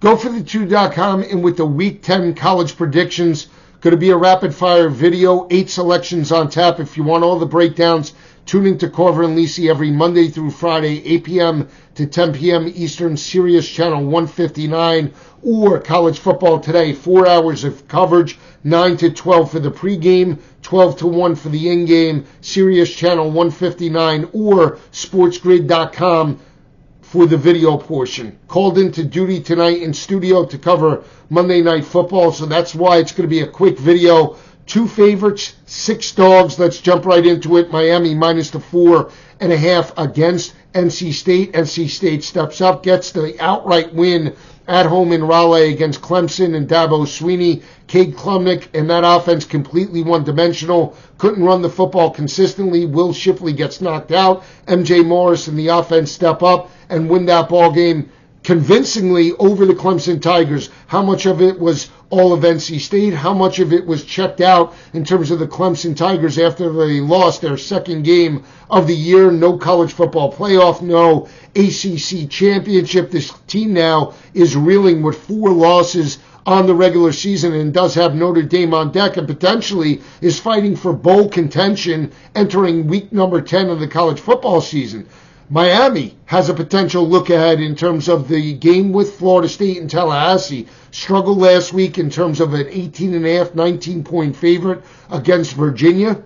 GoForThe2.com, and with the Week 10 college predictions, going to be a rapid-fire video, 8 selections on tap. If you want all the breakdowns, tune into Carver and Lisi every Monday through Friday, 8 p.m. to 10 p.m. Eastern, Sirius Channel 159, or College Football Today, 4 hours of coverage, 9 to 12 for the pregame, 12 to 1 for the in-game, Sirius Channel 159, or SportsGrid.com for the video portion. Called into duty tonight in studio to cover Monday Night Football, so that's why it's going to be a quick video. 2 favorites, 6 dogs. Let's jump right into it. Miami minus the 4.5 against NC State. NC State steps up, gets the outright win at home in Raleigh against Clemson and Dabo Swinney. Cade Klubnik and that offense completely one-dimensional. Couldn't run the football consistently. Will Shipley gets knocked out. MJ Morris and the offense step up and win that ball game convincingly over the Clemson Tigers. How much of it was all of NC State? How much of it was checked out in terms of the Clemson Tigers after they lost their second game of the year? No college football playoff, no ACC championship. This team now is reeling with 4 losses on the regular season and does have Notre Dame on deck and potentially is fighting for bowl contention entering week number 10 of the college football season. Miami has a potential look ahead in terms of the game with Florida State in Tallahassee. Struggled last week in terms of an 18.5, 19-point favorite against Virginia.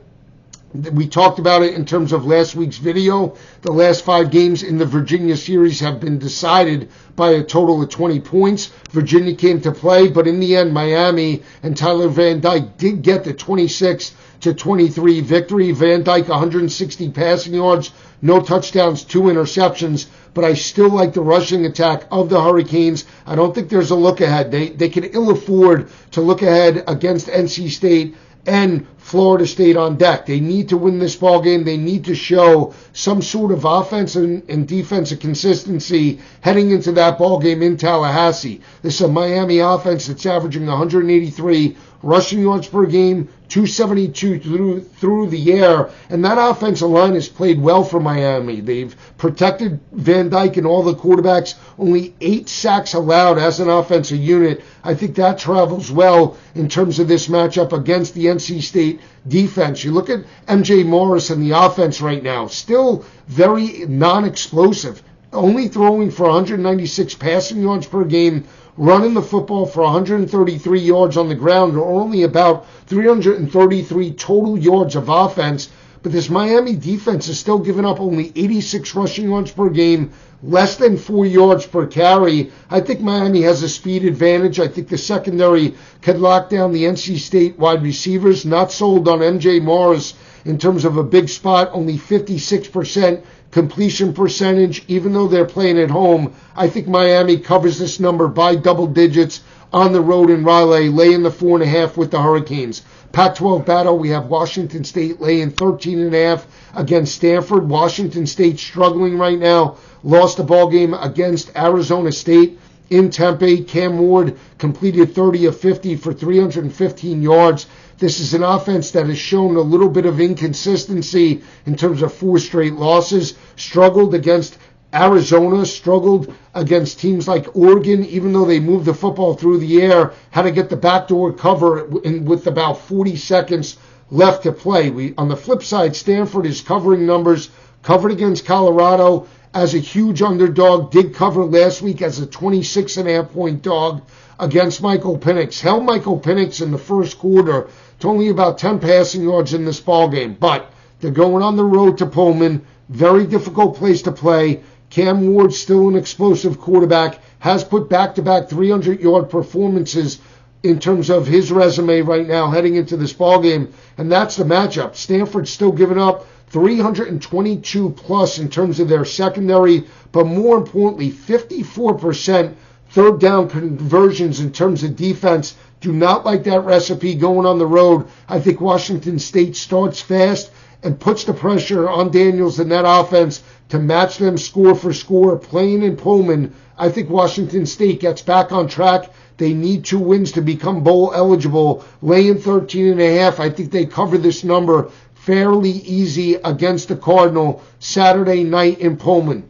We talked about it in terms of last week's video. The last 5 games in the Virginia series have been decided by a total of 20 points. Virginia came to play, but in the end, Miami and Tyler Van Dyke did get the 26-23 victory. Van Dyke, 160 passing yards, no touchdowns, 2 interceptions, but I still like the rushing attack of the Hurricanes. I don't think there's a look ahead. They can ill afford to look ahead against NC State and Florida State on deck. They need to win this ball game. They need to show some sort of offense and defensive consistency heading into that ball game in Tallahassee. This is a Miami offense that's averaging 183 rushing yards per game, 272 through the air, and that offensive line has played well for Miami. They've protected Van Dyke and all the quarterbacks, only 8 sacks allowed as an offensive unit. I think that travels well in terms of this matchup against the NC State defense. You look at MJ Morris and the offense right now, still very non-explosive, only throwing for 196 passing yards per game, running the football for 133 yards on the ground, or only about 333 total yards of offense. But this Miami defense is still giving up only 86 rushing yards per game, less than 4 yards per carry. I think Miami has a speed advantage. I think the secondary could lock down the NC State wide receivers. Not sold on MJ Morris in terms of a big spot, only 56% completion percentage, even though they're playing at home. I think Miami covers this number by double digits on the road in Raleigh, laying the 4.5 with the Hurricanes. Pac-12 battle, we have Washington State laying 13.5 against Stanford. Washington State struggling right now. Lost the ball game against Arizona State in Tempe. Cam Ward completed 30 of 50 for 315 yards. This is an offense that has shown a little bit of inconsistency in terms of 4 straight losses. Struggled against Arizona, struggled against teams like Oregon, even though they moved the football through the air, had to get the backdoor cover with about 40 seconds left to play. On the flip side, Stanford is covering numbers, covered against Colorado as a huge underdog, did cover last week as a 26.5-point dog against Michael Penix. Held Michael Penix in the first quarter to only about 10 passing yards in this ball game, but they're going on the road to Pullman, very difficult place to play. Cam Ward, still an explosive quarterback, has put back-to-back 300-yard performances in terms of his resume right now heading into this ball game, and that's the matchup. Stanford's still giving up 322 plus in terms of their secondary, but more importantly, 54% third down conversions in terms of defense. Do not like that recipe going on the road. I think Washington State starts fast and puts the pressure on Daniels and that offense to match them score for score. Playing in Pullman, I think Washington State gets back on track. They need 2 wins to become bowl eligible. Laying 13.5. I think they cover this number fairly easy against the Cardinal Saturday night in Pullman.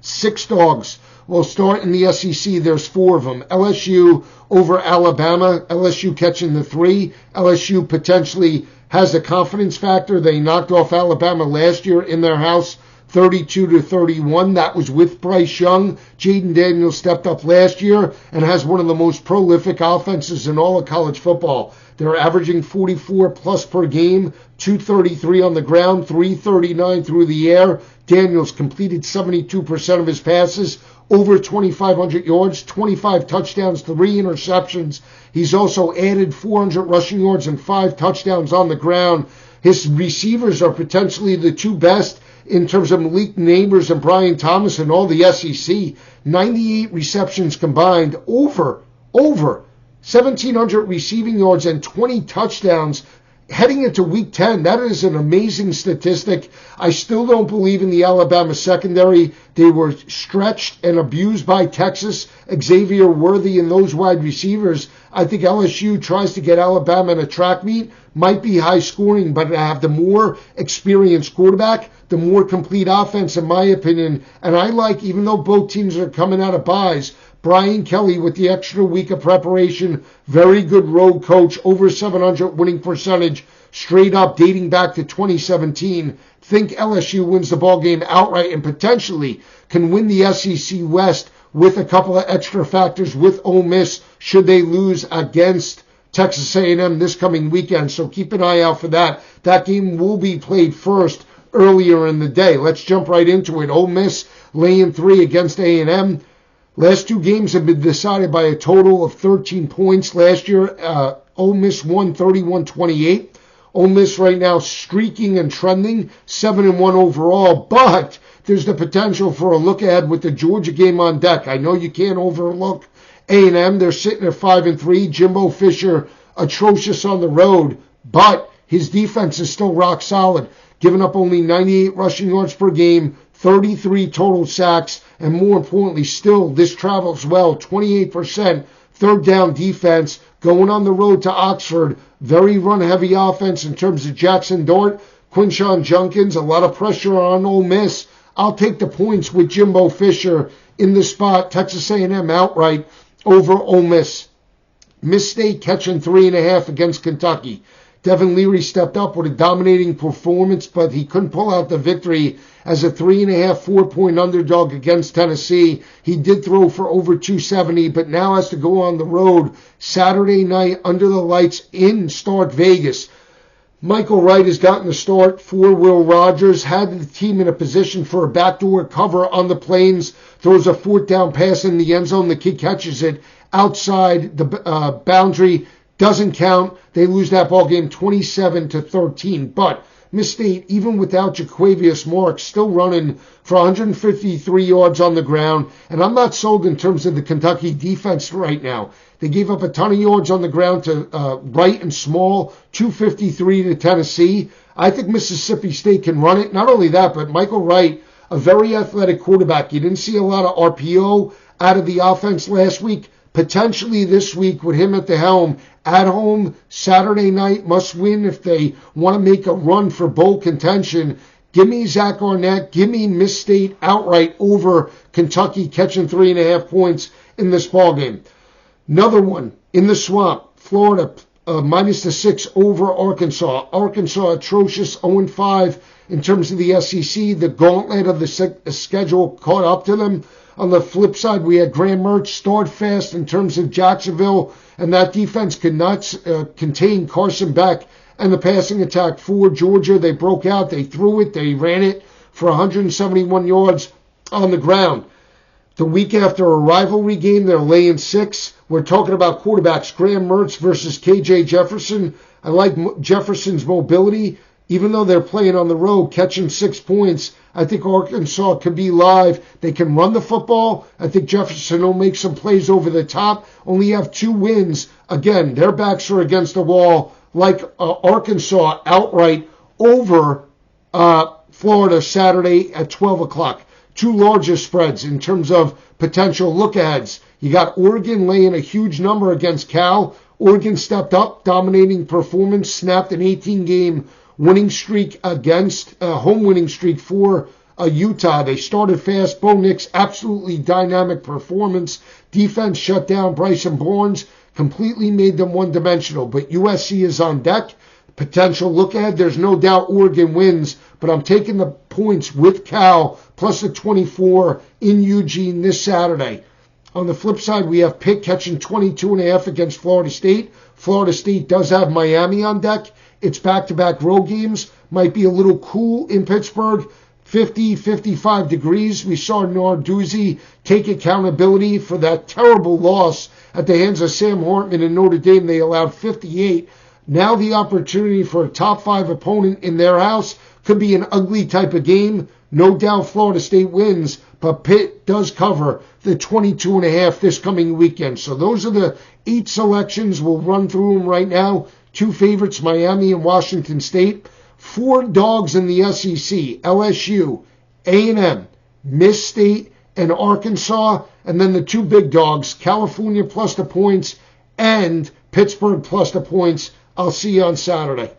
6 dogs. We'll start in the SEC. There's 4 of them. LSU over Alabama. LSU catching the 3. LSU potentially has a confidence factor. They knocked off Alabama last year in their house, 32-31. That was with Bryce Young. Jaden Daniels stepped up last year and has one of the most prolific offenses in all of college football. They're averaging 44 plus per game, 233 on the ground, 339 through the air. Daniels completed 72% of his passes, over 2,500 yards, 25 touchdowns, 3 interceptions. He's also added 400 rushing yards and 5 touchdowns on the ground. His receivers are potentially the 2 best in terms of Malik Neighbors and Brian Thomas and all the SEC. 98 receptions combined, over 1,700 receiving yards and 20 touchdowns heading into Week 10. That is an amazing statistic. I still don't believe in the Alabama secondary. They were stretched and abused by Texas. Xavier Worthy and those wide receivers. I think LSU tries to get Alabama in a track meet. Might be high scoring, but to have the more experienced quarterback, the more complete offense, in my opinion. And I like, even though both teams are coming out of byes, Brian Kelly with the extra week of preparation, very good road coach, over 700 winning percentage, straight up dating back to 2017. Think LSU wins the ball game outright and potentially can win the SEC West with a couple of extra factors with Ole Miss should they lose against Texas A&M this coming weekend. So keep an eye out for that. That game will be played first earlier in the day. Let's jump right into it. Ole Miss laying 3 against A&M. Last 2 games have been decided by a total of 13 points. Last year, Ole Miss won 31-28. Ole Miss right now streaking and trending, 7-1 overall, but there's the potential for a look ahead with the Georgia game on deck. I know you can't overlook A&M. They're sitting at 5-3. Jimbo Fisher, atrocious on the road, but his defense is still rock solid, giving up only 98 rushing yards per game, 33 total sacks, and more importantly, still, this travels well, 28% third down defense, going on the road to Oxford, very run-heavy offense in terms of Jackson Dart, Quinshon Judkins, a lot of pressure on Ole Miss. I'll take the points with Jimbo Fisher in the spot, Texas A&M outright over Ole Miss. Miss State catching 3.5 against Kentucky. Devin Leary stepped up with a dominating performance, but he couldn't pull out the victory as a 3.5, 4-point underdog against Tennessee. He did throw for over 270, but now has to go on the road Saturday night under the lights in Start Vegas. Michael Wright has gotten the start for Will Rogers, had the team in a position for a backdoor cover on the Plains, throws a 4th down pass in the end zone. The kid catches it outside the boundary. Doesn't count. They lose that ball game 27-13. But Miss State, even without Jaquavius Marks, still running for 153 yards on the ground. And I'm not sold in terms of the Kentucky defense right now. They gave up a ton of yards on the ground to Wright and Small, 253 to Tennessee. I think Mississippi State can run it. Not only that, but Michael Wright, a very athletic quarterback. You didn't see a lot of RPO out of the offense last week. Potentially this week with him at the helm, at home, Saturday night, must win if they want to make a run for bowl contention. Give me Zach Arnett. Give me Miss State outright over Kentucky catching 3.5 points in this ballgame. Another one in the swamp, Florida minus the 6 over Arkansas. Arkansas atrocious 0-5 in terms of the SEC. The gauntlet of the schedule caught up to them. On the flip side, we had Graham Mertz start fast in terms of Jacksonville, and that defense could not contain Carson Beck and the passing attack for Georgia. They broke out, they threw it, they ran it for 171 yards on the ground. The week after a rivalry game, they're laying 6. We're talking about quarterbacks, Graham Mertz versus KJ Jefferson. I like Jefferson's mobility. Even though they're playing on the road, catching 6 points, I think Arkansas could be live. They can run the football. I think Jefferson will make some plays over the top. Only have 2 wins. Again, their backs are against the wall, like Arkansas outright over Florida Saturday at 12 o'clock. 2 larger spreads in terms of potential look-aheads. You got Oregon laying a huge number against Cal. Oregon stepped up, dominating performance, snapped an 18-game winning streak against home winning streak for Utah. They started fast. Bo Nix, absolutely dynamic performance. Defense shut down Bryson Barnes, completely made them one-dimensional. But USC is on deck. Potential look ahead. There's no doubt Oregon wins, but I'm taking the points with Cal plus the 24 in Eugene this Saturday. On the flip side, we have Pitt catching 22.5 against Florida State. Florida State does have Miami on deck. It's back-to-back road games. Might be a little cool in Pittsburgh. 50, 55 degrees. We saw Narduzzi take accountability for that terrible loss at the hands of Sam Hartman in Notre Dame. They allowed 58. Now the opportunity for a top 5 opponent in their house could be an ugly type of game. No doubt Florida State wins, but Pitt does cover the 22.5 this coming weekend. So those are the 8 selections. We'll run through them right now. 2 favorites, Miami and Washington State. 4 dogs in the SEC, LSU, A&M, Miss State, and Arkansas. And then the 2 big dogs, California plus the points and Pittsburgh plus the points. I'll see you on Saturday.